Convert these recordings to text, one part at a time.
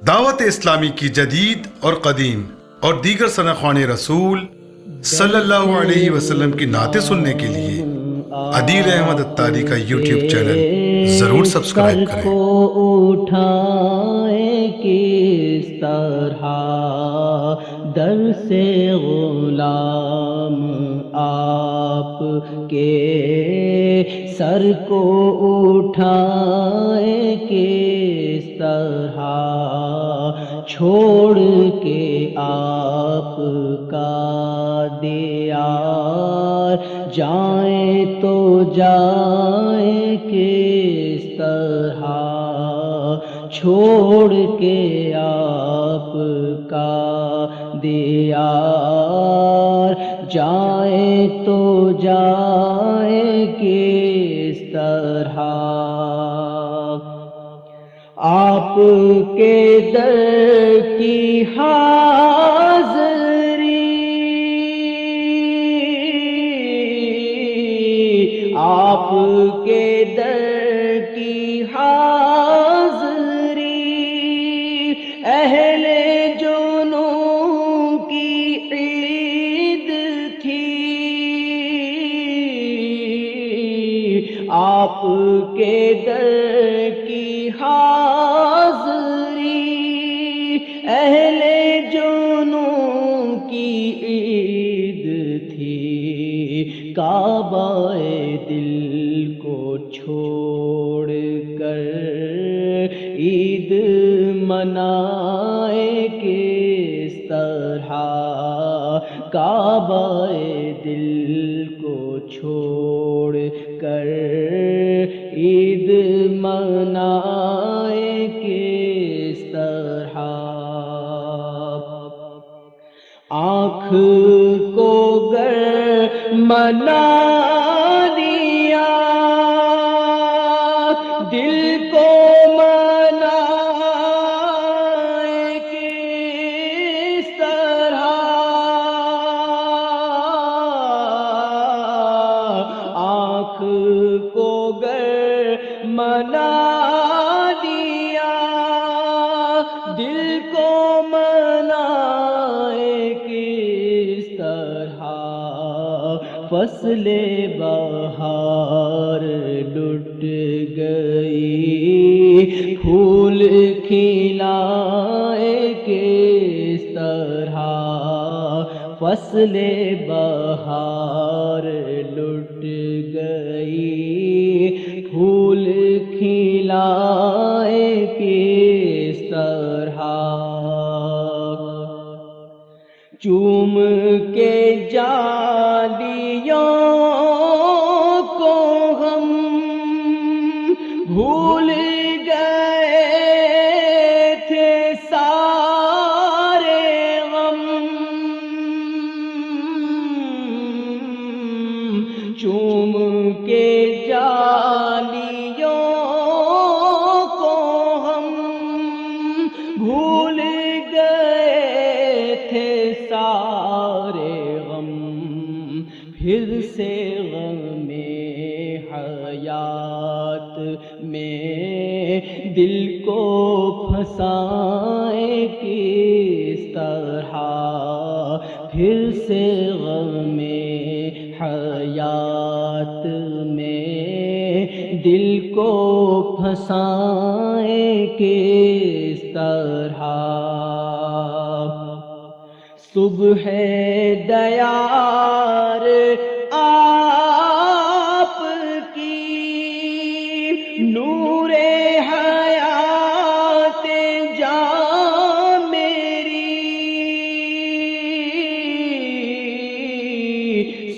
دعوت اسلامی کی جدید اور قدیم اور دیگر ثناخوان رسول صلی اللہ علیہ وسلم کی نعتیں سننے کے لیے عدیل احمد اتاری کا یوٹیوب چینل ضرور سبسکرائب سر کریں۔ کو اٹھائیں کس طرح در سے غلام آپ کے، سر کو اٹھائیں کس طرح چھوڑ کے آپ کا دیار، جائیں تو جائیں کس طرح چھوڑ کے آپ کا دیار، جائیں تو جائیں کس طرح آپ کے در کی حاضری، آپ کے در کی حاضری اہل جنوں کی عید تھی، آپ کے در کی حاضری اہل جنوں کی عید تھی، کعبہ دل کو چھوڑ کر عید منائے کس طرح، کعبہ دل کو چھوڑ کر عید منائے کس طرح، آنکھ کو گر منا دیا دل کو منائے کس طرح، آنکھ کو گر منا دیا دل کو منائے کس طرح، فصل بہار لٹ گئی پھول کھلائے کس طرح، فصل بہار لٹ گئی پھول کھلائے کس طرح، چوم کے جالیوں کو ہم بھول گئے تھے سارے غم، چوم کے جالیوں کو ہم بھول گئے تھے سارے غم، پھر سے غم حیات میں دل کو پھنسائیں کس طرح، پھر سے غم حیات میں دل کو پھنسائیں کس طرح، صبح دیار آپ کی نور حیات جاں میری،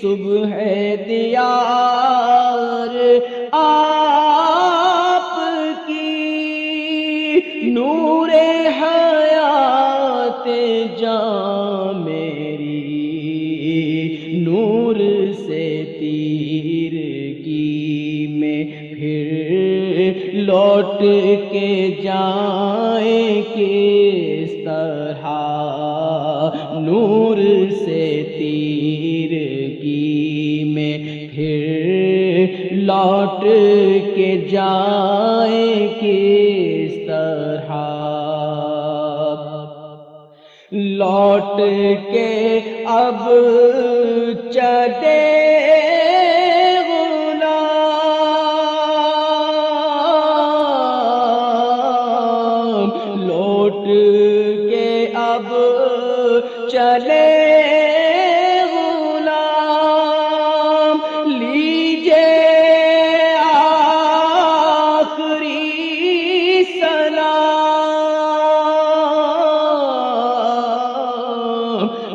صبح دیار آپ کی نور حیات جاں میری، نور سے تیرگی میں پھر لوٹ کے جائیں کس طرح، نور سے تیرگی میں پھر لوٹ کے جائیں کس طرح، لوٹ کے اب چلے غلام، لوٹ کے اب چلے غلام، لیجے آخری سلام،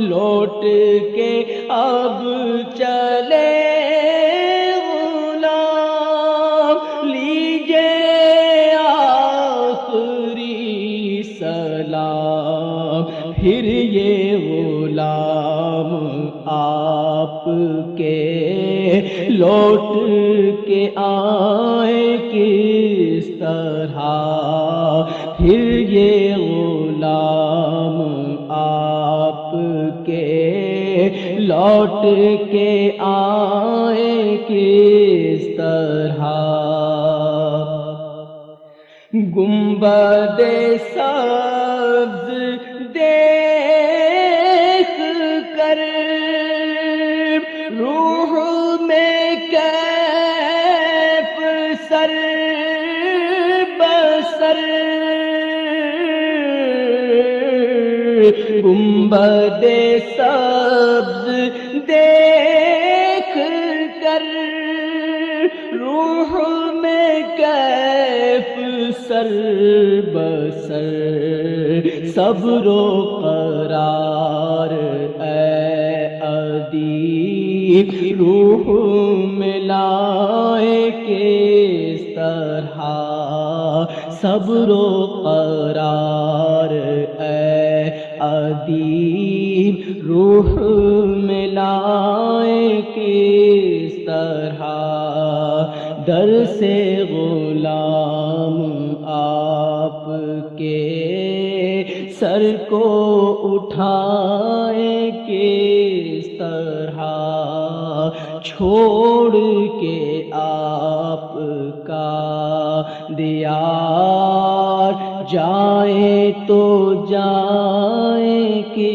لوٹ کے اب چلے غلام، لیجے آخری سلام، پھر یہ غلام آپ کے لوٹ کے آئے کس طرح، پھر یہ غلام آپ کے لوٹ کے آئے کس طرح، گنبد سبز دیکھ کر روح میں کیف سر بسر، گنبد سبز دیکھ کر روح میں کیف سر بسر، صبر و قرار اے ادیب روح میں لائے کس طرح، صبر و قرار اے ادیب روح میں لائے کس طرح، در سے غلام آپ کے سر کو اٹھائے کس طرح، چھوڑ کے آپ کا دیار جائیں تو جائیں کس